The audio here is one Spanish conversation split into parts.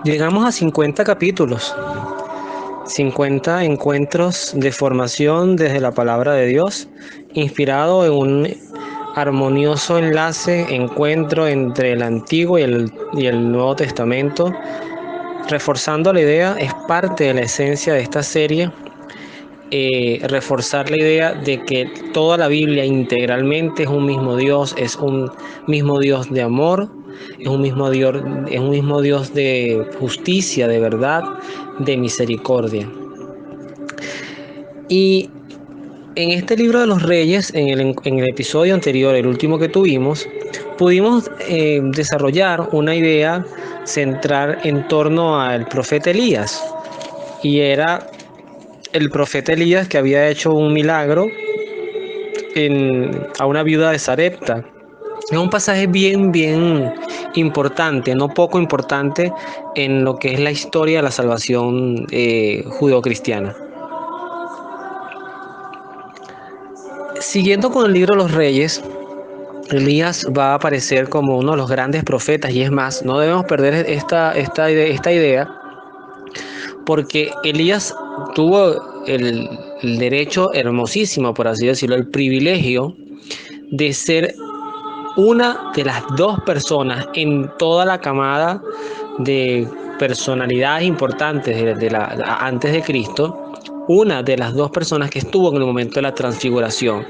Llegamos a 50 capítulos, 50 encuentros de formación desde la palabra de Dios, inspirado en un armonioso encuentro entre el Antiguo y el Nuevo Testamento, reforzando la idea, es parte de la esencia de esta serie, reforzar la idea de que toda la Biblia integralmente es un mismo Dios, es un mismo Dios de amor, es un mismo Dios de justicia, de verdad, de misericordia. Y en este libro de los Reyes, en el episodio anterior, el último que tuvimos, pudimos desarrollar una idea central en torno al profeta Elías. Y era el profeta Elías que había hecho un milagro a una viuda de Sarepta. Es un pasaje bien importante, no poco importante en lo que es la historia de la salvación judeocristiana. Siguiendo con el libro de los Reyes, Elías va a aparecer como uno de los grandes profetas, y es más, no debemos perder esta idea, porque Elías tuvo el derecho hermosísimo, por así decirlo, el privilegio de ser una de las dos personas en toda la camada de personalidades importantes antes de Cristo, una de las dos personas que estuvo en el momento de la transfiguración,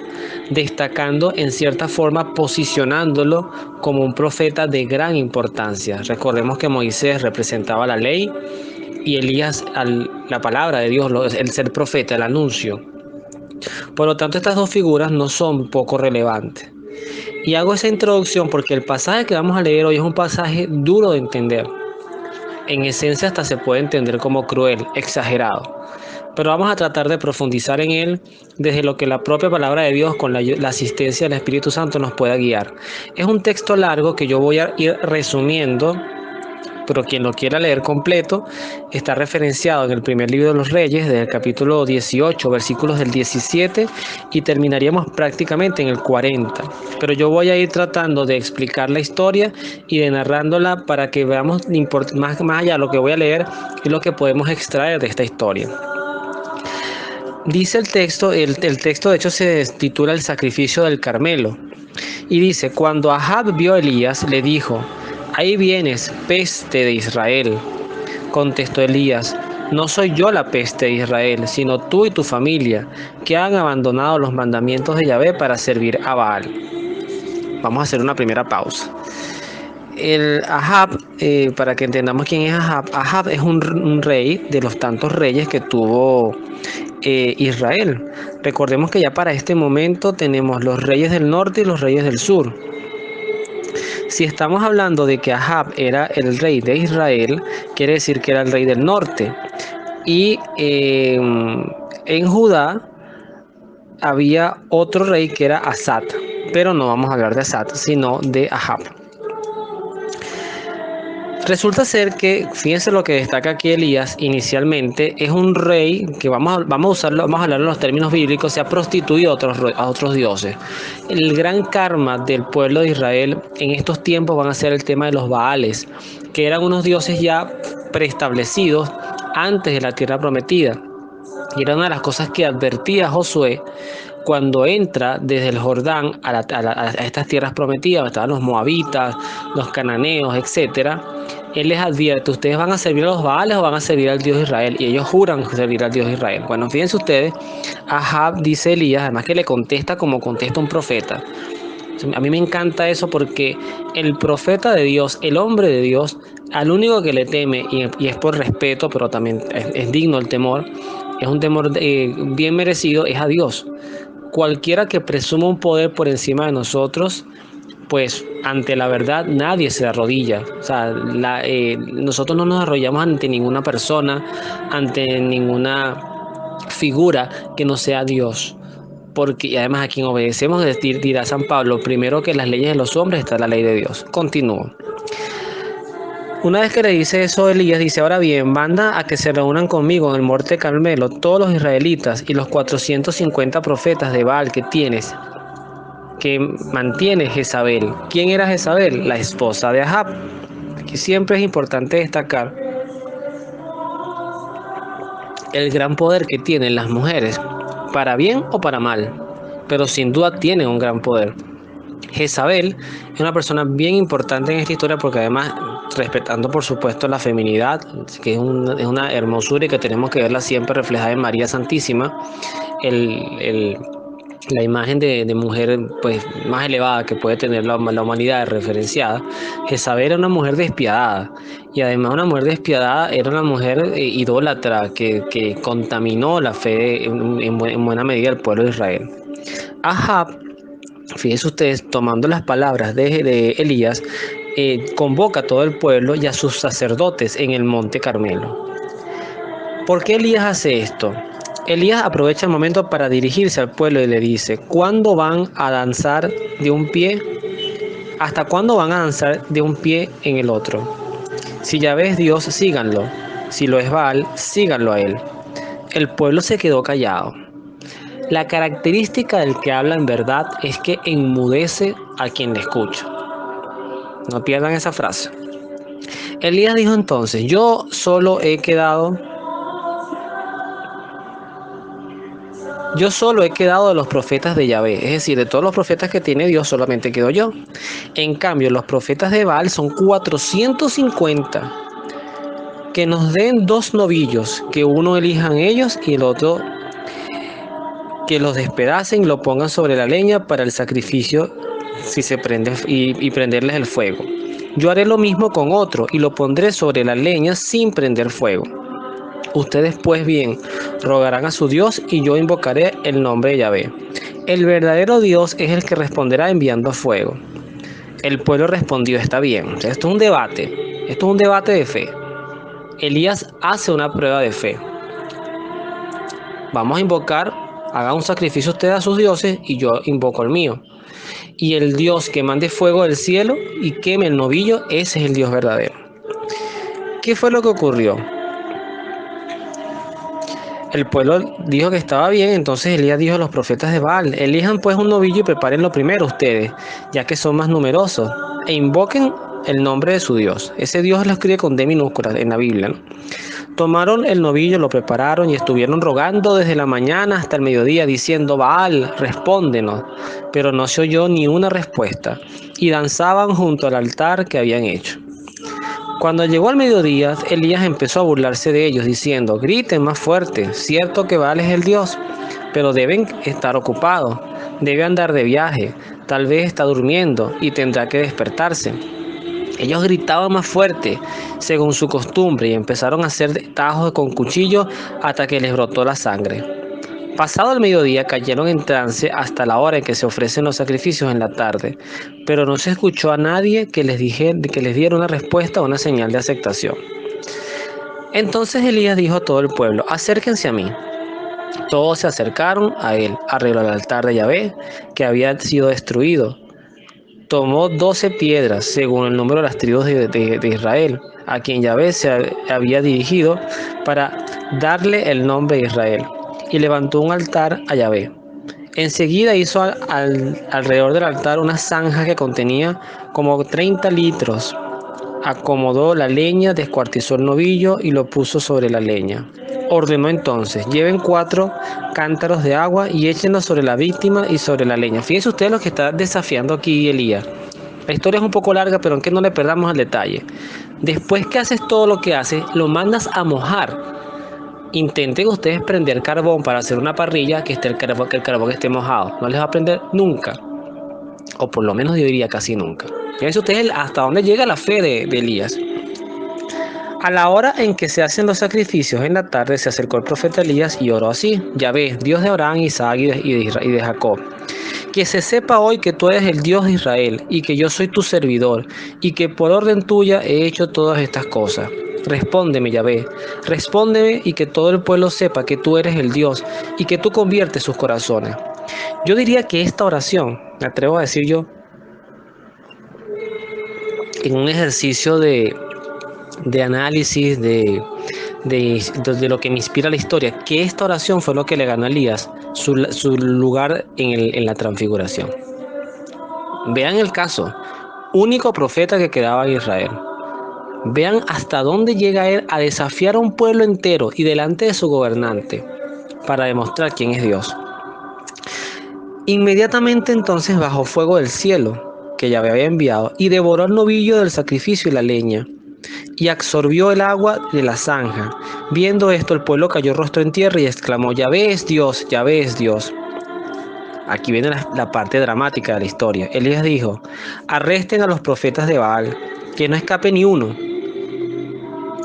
destacando en cierta forma, posicionándolo como un profeta de gran importancia. Recordemos que Moisés representaba la ley y Elías la palabra de Dios, el ser profeta, el anuncio. Por lo tanto, estas dos figuras no son poco relevantes. Y hago esa introducción porque el pasaje que vamos a leer hoy es un pasaje duro de entender. En esencia hasta se puede entender como cruel, exagerado. Pero vamos a tratar de profundizar en él desde lo que la propia palabra de Dios con la asistencia del Espíritu Santo nos pueda guiar. Es un texto largo que yo voy a ir resumiendo, pero quien lo quiera leer completo está referenciado en el primer libro de los Reyes, desde el capítulo 18, versículos del 17, y terminaríamos prácticamente en el 40. Pero yo voy a ir tratando de explicar la historia y de narrándola para que veamos más allá de lo que voy a leer y lo que podemos extraer de esta historia. Dice el texto de hecho se titula El sacrificio del Carmelo, y dice: cuando Ahab vio a Elías, le dijo: ahí vienes, peste de Israel. Contestó Elías: no soy yo la peste de Israel, sino tú y tu familia, que han abandonado los mandamientos de Yahvé para servir a Baal. Vamos a hacer una primera pausa. El Ahab, para que entendamos quién es Ahab, Ahab es un rey de los tantos reyes que tuvo Israel. Recordemos que ya para este momento tenemos los reyes del norte y los reyes del sur. Si estamos hablando de que Ahab era el rey de Israel, quiere decir que era el rey del norte. Y en Judá había otro rey que era Asa, pero no vamos a hablar de Asa, sino de Ahab. Resulta ser que, fíjense lo que destaca aquí Elías inicialmente, es un rey que vamos a hablar en los términos bíblicos, se ha prostituido a otros dioses. El gran karma del pueblo de Israel en estos tiempos van a ser el tema de los Baales, que eran unos dioses ya preestablecidos antes de la tierra prometida. Y era una de las cosas que advertía Josué cuando entra desde el Jordán a estas tierras prometidas, estaban los moabitas, los cananeos, etcétera. Él les advierte: ustedes van a servir a los Baales o van a servir al Dios de Israel, y ellos juran servir al Dios de Israel. Bueno, fíjense ustedes, Ahab, dice Elías, además que le contesta como contesta un profeta. A mí me encanta eso porque el profeta de Dios, el hombre de Dios, al único que le teme, y es por respeto, pero también es digno el temor, es un temor bien merecido, es a Dios. Cualquiera que presuma un poder por encima de nosotros, pues ante la verdad nadie se arrodilla. O sea, nosotros no nos arrodillamos ante ninguna persona, ante ninguna figura que no sea Dios. Porque además a quien obedecemos, dirá San Pablo, primero que las leyes de los hombres está la ley de Dios. Continúo. Una vez que le dice eso, Elías dice: ahora bien, manda a que se reúnan conmigo en el monte Carmelo todos los israelitas y los 450 profetas de Baal que mantiene Jezabel. ¿Quién era Jezabel? La esposa de Ahab. Aquí siempre es importante destacar el gran poder que tienen las mujeres, para bien o para mal, pero sin duda tienen un gran poder. Jezabel es una persona bien importante en esta historia porque además, respetando por supuesto la feminidad, que es una hermosura y que tenemos que verla siempre reflejada en María Santísima, el, el- la imagen de mujer pues, más elevada que puede tener la humanidad referenciada. Jezabel era una mujer despiadada y además una mujer despiadada era una mujer idólatra que contaminó la fe en buena medida del pueblo de Israel. Ahab, fíjense ustedes, tomando las palabras de Elías, convoca a todo el pueblo y a sus sacerdotes en el monte Carmelo. ¿Por qué Elías hace esto? Elías aprovecha el momento para dirigirse al pueblo y le dice: ¿cuándo van a danzar de un pie? ¿Hasta cuándo van a danzar de un pie en el otro? Si Yahvé es Dios, síganlo. Si lo es Baal, síganlo a él. El pueblo se quedó callado. La característica del que habla en verdad es que enmudece a quien le escucha. No pierdan esa frase. Elías dijo entonces: yo solo he quedado de los profetas de Yahvé, es decir, de todos los profetas que tiene Dios solamente quedo yo. En cambio, los profetas de Baal son 450. Que nos den 2 novillos, que uno elijan ellos y el otro que los despedacen y lo pongan sobre la leña para el sacrificio si se prende y prenderles el fuego. Yo haré lo mismo con otro y lo pondré sobre la leña sin prender fuego. Ustedes pues bien rogarán a su Dios y yo invocaré el nombre de Yahvé. El verdadero Dios es el que responderá enviando fuego. El pueblo respondió: está bien. Esto es un debate. Esto es un debate de fe. Elías hace una prueba de fe. Vamos a invocar, haga un sacrificio usted a sus dioses y yo invoco el mío. Y el Dios que mande fuego del cielo y queme el novillo, ese es el Dios verdadero. ¿Qué fue lo que ocurrió? El pueblo dijo que estaba bien, entonces Elías dijo a los profetas de Baal: elijan pues un novillo y prepárenlo primero ustedes, ya que son más numerosos, e invoquen el nombre de su Dios. Ese Dios lo escribe con D minúscula en la Biblia, ¿no? Tomaron el novillo, lo prepararon y estuvieron rogando desde la mañana hasta el mediodía, diciendo: Baal, respóndenos. Pero no se oyó ni una respuesta, y danzaban junto al altar que habían hecho. Cuando llegó al mediodía, Elías empezó a burlarse de ellos, diciendo: griten más fuerte, cierto que Baal es el Dios, pero deben estar ocupados, debe andar de viaje, tal vez está durmiendo y tendrá que despertarse. Ellos gritaban más fuerte, según su costumbre, y empezaron a hacer tajos con cuchillo hasta que les brotó la sangre. Pasado el mediodía cayeron en trance hasta la hora en que se ofrecen los sacrificios en la tarde, pero no se escuchó a nadie que les diera una respuesta o una señal de aceptación. Entonces Elías dijo a todo el pueblo: acérquense a mí. Todos se acercaron a él, alrededor del altar de Yahvé, que había sido destruido. Tomó 12 piedras, según el número de las tribus de Israel, a quien Yahvé se había dirigido para darle el nombre de Israel, y levantó un altar a Yahvé. Enseguida hizo alrededor del altar una zanja que contenía como 30 litros. Acomodó la leña, descuartizó el novillo y lo puso sobre la leña. Ordenó entonces: lleven 4 cántaros de agua y échenlos sobre la víctima y sobre la leña. Fíjense ustedes lo que está desafiando aquí Elías. La historia es un poco larga, pero aunque no le perdamos el detalle. Después que haces todo lo que haces, lo mandas a mojar. Intenten ustedes prender carbón para hacer una parrilla que el carbón esté mojado. No les va a prender nunca. O por lo menos yo diría casi nunca. Fíjense ustedes hasta dónde llega la fe de Elías. A la hora en que se hacen los sacrificios en la tarde, se acercó el profeta Elías y oró así: Yahvé, Dios de Abraham, Isaac y de Jacob, que se sepa hoy que tú eres el Dios de Israel y que yo soy tu servidor y que por orden tuya he hecho todas estas cosas. Respóndeme, Yahvé, respóndeme, y que todo el pueblo sepa que tú eres el Dios y que tú conviertes sus corazones. Yo diría que esta oración, me atrevo a decir yo, en un ejercicio de análisis de lo que me inspira la historia, que esta oración fue lo que le ganó a Elías su lugar en la transfiguración. Vean el caso: único profeta que quedaba en Israel, Vean hasta dónde llega él a desafiar a un pueblo entero y delante de su gobernante para demostrar quién es Dios. Inmediatamente entonces bajó fuego del cielo que Yahvé había enviado y devoró el novillo del sacrificio y la leña y absorbió el agua de la zanja. Viendo esto, el pueblo cayó rostro en tierra y exclamó: Yahvé es Dios, Yahvé es Dios. Aquí viene la parte dramática de la historia. Elías dijo: arresten a los profetas de Baal, que no escape ni uno.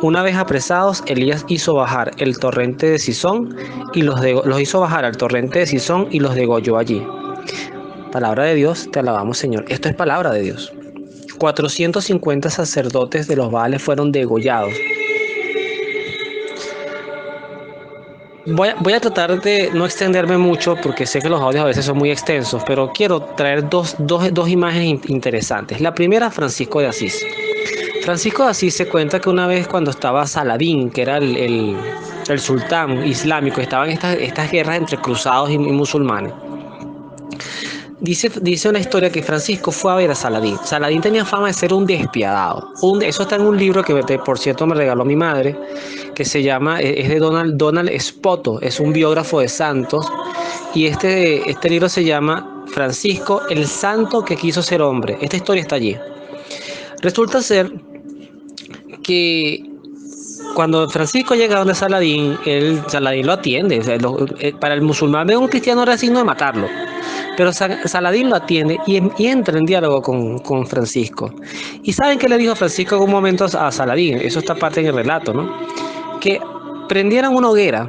Una vez apresados, Elías hizo bajar el torrente de Cisón y los hizo bajar al torrente de Cisón y los degolló allí. Palabra de Dios, te alabamos, Señor. Esto es palabra de Dios. 450 sacerdotes de los Baales fueron degollados. Voy a tratar de no extenderme mucho porque sé que los audios a veces son muy extensos, pero quiero traer dos imágenes interesantes. La primera, Francisco de Asís. Francisco de Asís se cuenta que una vez cuando estaba Saladín, que era el sultán islámico, estaban estas guerras entre cruzados y musulmanes. Dice una historia que Francisco fue a ver a Saladín. Saladín tenía fama de ser un despiadado. Eso está en un libro que, por cierto, me regaló mi madre, que se llama, es de Donald Spoto, es un biógrafo de santos, y este libro se llama Francisco, el santo que quiso ser hombre. Esta historia está allí. Resulta ser que cuando Francisco llega donde Saladín, Saladín lo atiende. O sea, para el musulmán ver un cristiano era signo de matarlo. Pero Saladín lo atiende y entra en diálogo con Francisco. ¿Y saben qué le dijo Francisco en un momento a Saladín? Eso está parte en el relato, ¿no? Que prendieran una hoguera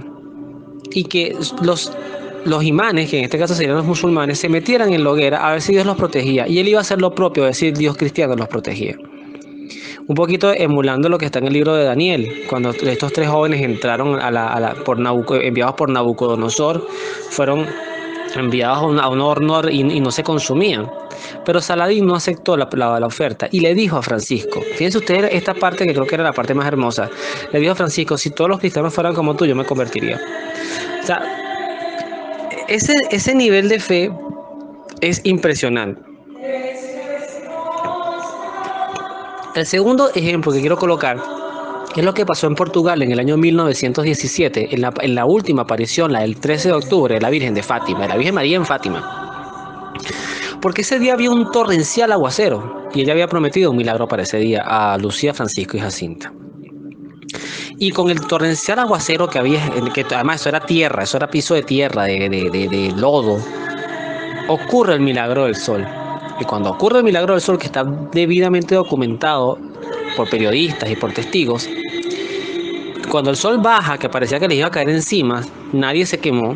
y que los imanes, que en este caso serían los musulmanes, se metieran en la hoguera a ver si Dios los protegía. Y él iba a hacer lo propio, es decir, Dios cristiano los protegía. Un poquito emulando lo que está en el libro de Daniel, cuando estos tres jóvenes entraron enviados por Nabucodonosor, fueron enviados a un horno y no se consumían. Pero Saladín no aceptó la oferta y le dijo a Francisco, fíjense ustedes esta parte que creo que era la parte más hermosa, le dijo a Francisco: si todos los cristianos fueran como tú, yo me convertiría. O sea, ese nivel de fe es impresionante. El segundo ejemplo que quiero colocar es lo que pasó en Portugal en el año 1917, en la última aparición, la del 13 de octubre, de la Virgen de Fátima, de la Virgen María en Fátima. Porque ese día había un torrencial aguacero y ella había prometido un milagro para ese día a Lucía, Francisco y Jacinta. Y con el torrencial aguacero que había, que además eso era tierra, eso era piso de tierra, de lodo, ocurre el milagro del sol. Y cuando ocurre el milagro del sol, que está debidamente documentado por periodistas y por testigos, cuando el sol baja, que parecía que les iba a caer encima, nadie se quemó,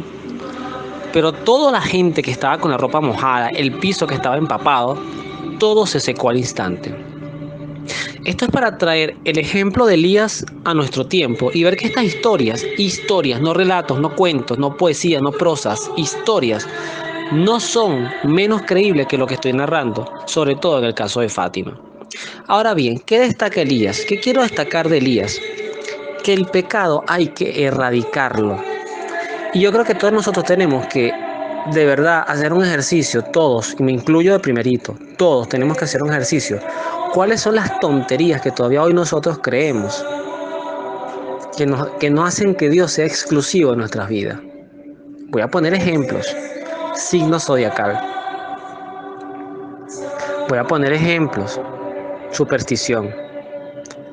pero toda la gente que estaba con la ropa mojada, el piso que estaba empapado, todo se secó al instante. Esto es para traer el ejemplo de Elías a nuestro tiempo y ver que estas historias, no relatos, no cuentos, no poesía, no prosas, historias, no son menos creíbles que lo que estoy narrando, sobre todo en el caso de Fátima. Ahora bien, ¿qué destaca Elías? ¿Qué quiero destacar de Elías? Que el pecado hay que erradicarlo. Y yo creo que todos nosotros tenemos que, de verdad, hacer un ejercicio, todos, y me incluyo de primerito, todos tenemos que hacer un ejercicio. ¿Cuáles son las tonterías que todavía hoy nosotros creemos que no hacen que Dios sea exclusivo en nuestras vidas? Voy a poner ejemplos. Signo zodiacal. Voy a poner ejemplos. Superstición.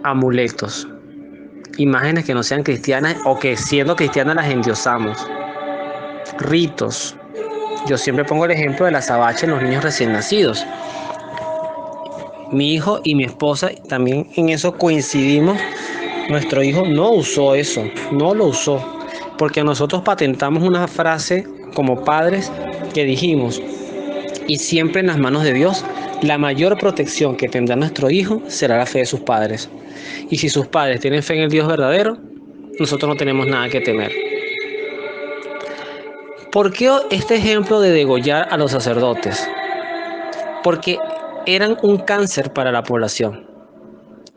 Amuletos. Imágenes que no sean cristianas o que siendo cristianas las endiosamos. Ritos. Yo siempre pongo el ejemplo de la azabache en los niños recién nacidos. Mi hijo y mi esposa también en eso coincidimos. Nuestro hijo no usó eso, no lo usó, porque nosotros patentamos una frase como padres que dijimos: y siempre en las manos de Dios, la mayor protección que tendrá nuestro hijo será la fe de sus padres. Y si sus padres tienen fe en el Dios verdadero, nosotros no tenemos nada que temer. ¿Por qué este ejemplo de degollar a los sacerdotes? Porque eran un cáncer para la población.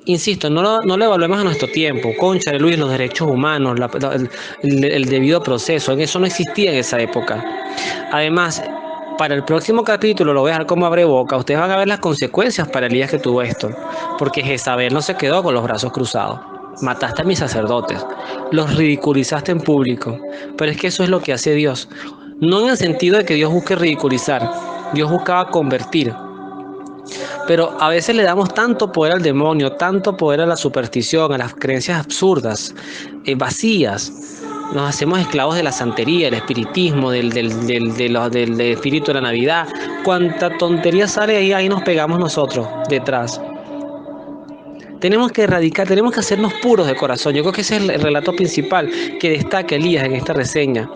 Insisto, no lo evaluemos a nuestro tiempo. Cónchale, Luis, los derechos humanos, el debido proceso, eso no existía en esa época. Además, Para el próximo capítulo lo voy a dejar como abre boca. Ustedes van a ver las consecuencias para Elías que tuvo esto. Porque Jezabel no se quedó con los brazos cruzados. Mataste a mis sacerdotes. Los ridiculizaste en público. Pero es que eso es lo que hace Dios. No en el sentido de que Dios busque ridiculizar. Dios buscaba convertir. Pero a veces le damos tanto poder al demonio, tanto poder a la superstición, a las creencias absurdas, vacías. Nos hacemos esclavos de la santería, del espiritismo, del espíritu de la Navidad. Cuánta tontería sale ahí nos pegamos nosotros detrás. Tenemos que erradicar, tenemos que hacernos puros de corazón. Yo creo que ese es el relato principal que destaca Elías en esta reseña.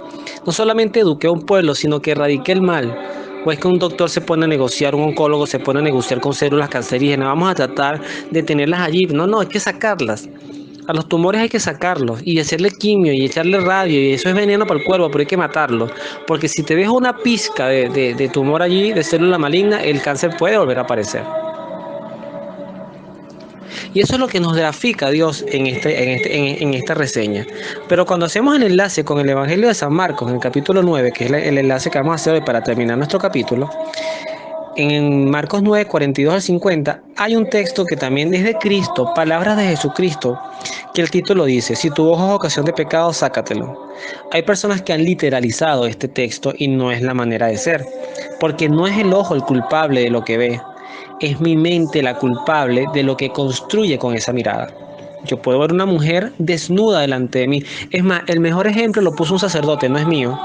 No solamente eduqué a un pueblo, sino que erradiqué el mal. O es que un doctor se pone a negociar, un oncólogo se pone a negociar con células cancerígenas. Vamos a tratar de tenerlas allí. No, hay que sacarlas. A los tumores hay que sacarlos y hacerle quimio y echarle radio, y eso es veneno para el cuerpo, pero hay que matarlo. Porque si te deja una pizca de tumor allí, de célula maligna, el cáncer puede volver a aparecer. Y eso es lo que nos grafica Dios en esta reseña. Pero cuando hacemos el enlace con el Evangelio de San Marcos, en el capítulo 9, que es el enlace que vamos a hacer hoy para terminar nuestro capítulo, en Marcos 9, 42 al 50, hay un texto que también es de Cristo, palabras de Jesucristo, que el título dice: si tu ojo es ocasión de pecado, sácatelo. Hay personas que han literalizado este texto y no es la manera de ser, porque no es el ojo el culpable de lo que ve, es mi mente la culpable de lo que construye con esa mirada. Yo puedo ver una mujer desnuda delante de mí. Es más, el mejor ejemplo lo puso un sacerdote, no es mío.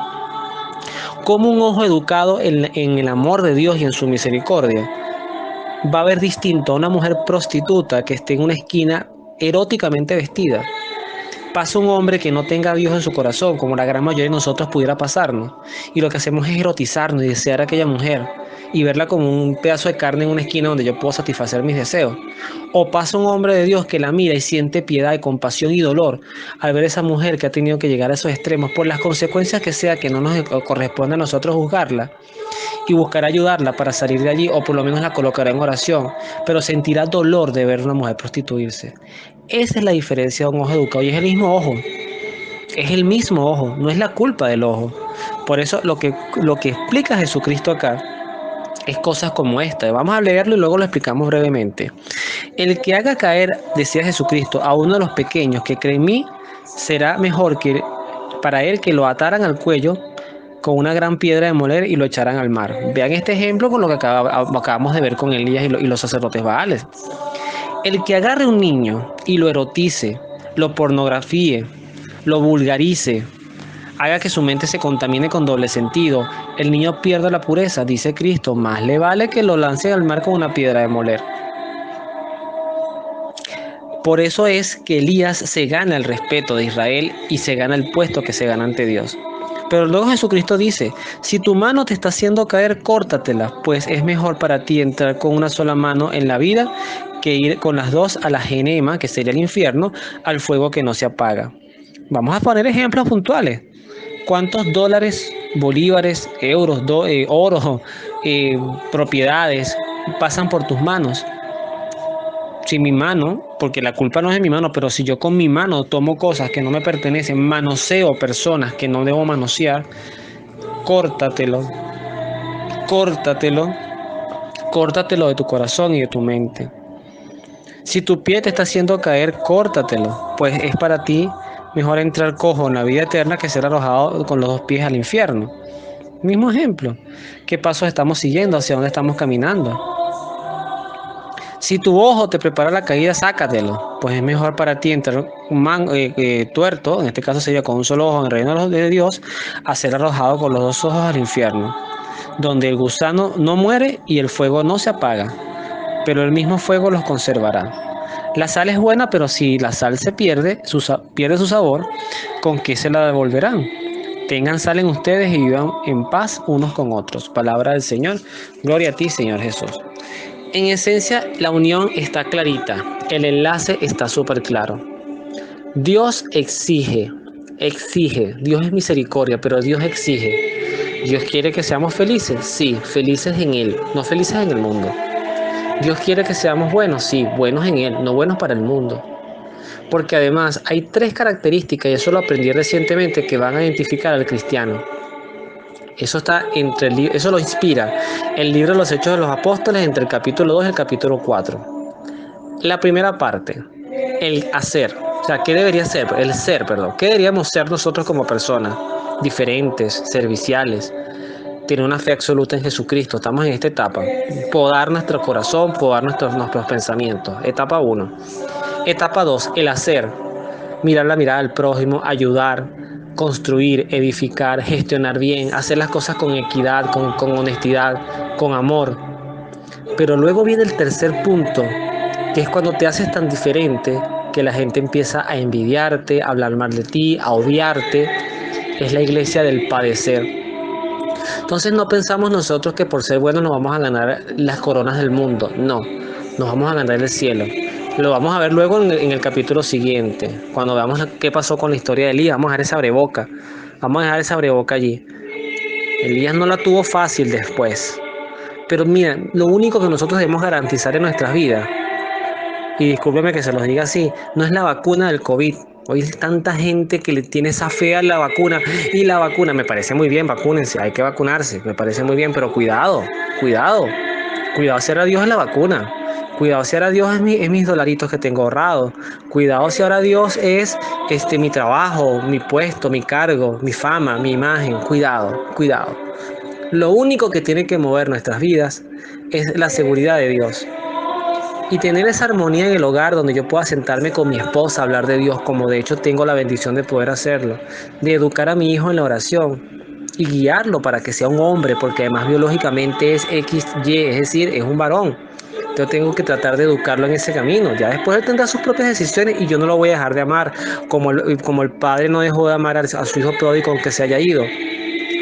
Como un ojo educado en el amor de Dios y en su misericordia va a ver distinto a una mujer prostituta que esté en una esquina eróticamente vestida. Pasa un hombre que no tenga a Dios en su corazón, como la gran mayoría de nosotros pudiera pasarnos, y lo que hacemos es erotizarnos y desear a aquella mujer y verla como un pedazo de carne en una esquina donde yo puedo satisfacer mis deseos. O pasa un hombre de Dios que la mira y siente piedad y compasión y dolor al ver a esa mujer que ha tenido que llegar a esos extremos por las consecuencias que sea, que no nos corresponde a nosotros juzgarla, y buscará ayudarla para salir de allí, o por lo menos la colocará en oración, pero sentirá dolor de ver a una mujer prostituirse. Esa es la diferencia de un ojo educado, y es el mismo ojo. Es el mismo ojo, no es la culpa del ojo. Por eso lo que explica Jesucristo acá es cosas como esta. Vamos a leerlo y luego lo explicamos brevemente. El que haga caer, decía Jesucristo, a uno de los pequeños que cree en mí, será mejor que para él que lo ataran al cuello con una gran piedra de moler y lo echaran al mar. Vean este ejemplo con lo que acabamos de ver con Elías y los sacerdotes baales. El que agarre un niño y lo erotice, lo pornografíe, lo vulgarice, haga que su mente se contamine con doble sentido, el niño pierda la pureza, dice Cristo, más le vale que lo lancen al mar con una piedra de moler. Por eso es que Elías se gana el respeto de Israel y se gana el puesto que se gana ante Dios. Pero luego Jesucristo dice: si tu mano te está haciendo caer, córtatela, pues es mejor para ti entrar con una sola mano en la vida que ir con las dos a la genema, que sería el infierno, al fuego que no se apaga. Vamos a poner ejemplos puntuales. ¿Cuántos dólares, bolívares, euros, oro, propiedades pasan por tus manos? Si mi mano, porque la culpa no es de mi mano, pero si yo con mi mano tomo cosas que no me pertenecen, manoseo personas que no debo manosear, córtatelo, córtatelo, córtatelo de tu corazón y de tu mente. Si tu pie te está haciendo caer, córtatelo, pues es para ti mejor entrar cojo en la vida eterna que ser arrojado con los dos pies al infierno. Mismo ejemplo. ¿Qué pasos estamos siguiendo? ¿Hacia dónde estamos caminando? Si tu ojo te prepara la caída, sácatelo, pues es mejor para ti entrar tuerto, en este caso sería con un solo ojo en el reino de Dios, a ser arrojado con los dos ojos al infierno, donde el gusano no muere y el fuego no se apaga, pero el mismo fuego los conservará. La sal es buena, pero si la sal se pierde su sabor, ¿con qué se la devolverán? Tengan sal en ustedes y vivan en paz unos con otros. Palabra del Señor. Gloria a ti, Señor Jesús. En esencia, la unión está clarita. El enlace está súper claro. Dios exige. Dios es misericordia, pero Dios exige. Dios quiere que seamos felices. Sí, felices en Él, no felices en el mundo. Dios quiere que seamos buenos. Sí, buenos en Él, no buenos para el mundo. Porque además hay 3 características, y eso lo aprendí recientemente, que van a identificar al cristiano. Eso está entre eso lo inspira el libro de los Hechos de los Apóstoles entre el capítulo 2 y el capítulo 4. La primera parte, el hacer. O sea, ¿qué debería ser? El ser, perdón. ¿Qué deberíamos ser nosotros como personas? Diferentes, serviciales, tener una fe absoluta en Jesucristo. Estamos en esta etapa. Podar nuestro corazón, podar nuestros pensamientos. Etapa 1. Etapa 2, el hacer. Mirar la mirada del prójimo, ayudar, construir, edificar, gestionar bien, hacer las cosas con equidad, con honestidad, con amor. Pero luego viene el tercer punto, que es cuando te haces tan diferente que la gente empieza a envidiarte, a hablar mal de ti, a odiarte. Es la iglesia del padecer. Entonces no pensamos nosotros que por ser buenos nos vamos a ganar las coronas del mundo. No, nos vamos a ganar el cielo. Lo vamos a ver luego en el capítulo siguiente, cuando veamos qué pasó con la historia de Elías. Vamos a dejar esa abreboca. Vamos a dejar esa abreboca allí. Elías no la tuvo fácil después. Pero mira, lo único que nosotros debemos garantizar en nuestras vidas, y discúlpeme que se los diga así, no es la vacuna del COVID. Hoy hay tanta gente que le tiene esa fe a la vacuna. Y la vacuna, me parece muy bien, vacúnense, hay que vacunarse, me parece muy bien, pero cuidado, cuidado. Cuidado si ahora Dios es la vacuna. Cuidado si ahora Dios es mis dolaritos que tengo ahorrados. Cuidado si ahora Dios es mi trabajo, mi puesto, mi cargo, mi fama, mi imagen. Cuidado, cuidado. Lo único que tiene que mover nuestras vidas es la seguridad de Dios. Y tener esa armonía en el hogar donde yo pueda sentarme con mi esposa a hablar de Dios, como de hecho tengo la bendición de poder hacerlo. De educar a mi hijo en la oración y guiarlo para que sea un hombre, porque además biológicamente es XY, es decir, es un varón. Yo tengo que tratar de educarlo en ese camino. Ya después él tendrá sus propias decisiones y yo no lo voy a dejar de amar, como el padre no dejó de amar a su hijo pródigo aunque se haya ido.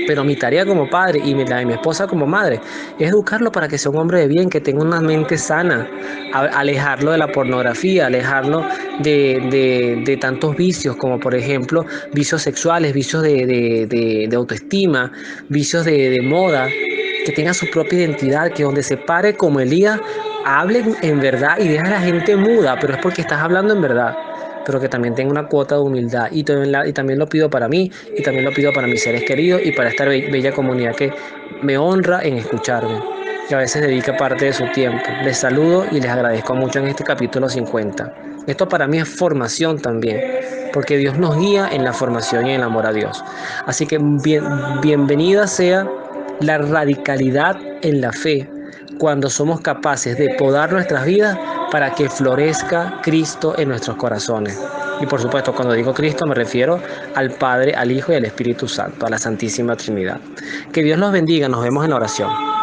Pero mi tarea como padre y la de mi esposa como madre es educarlo para que sea un hombre de bien, que tenga una mente sana, alejarlo de la pornografía, alejarlo de tantos vicios como por ejemplo vicios sexuales, vicios de autoestima, vicios de moda, que tenga su propia identidad, que donde se pare como Elías, hable en verdad y deja a la gente muda, pero es porque estás hablando en verdad. Pero que también tenga una cuota de humildad y también lo pido para mí y también lo pido para mis seres queridos y para esta bella comunidad que me honra en escucharme, que a veces dedica parte de su tiempo. Les saludo y les agradezco mucho en este capítulo 50. Esto para mí es formación también, porque Dios nos guía en la formación y en el amor a Dios. Así que bienvenida sea la radicalidad en la fe, cuando somos capaces de podar nuestras vidas para que florezca Cristo en nuestros corazones. Y por supuesto, cuando digo Cristo me refiero al Padre, al Hijo y al Espíritu Santo, a la Santísima Trinidad. Que Dios los bendiga, nos vemos en la oración.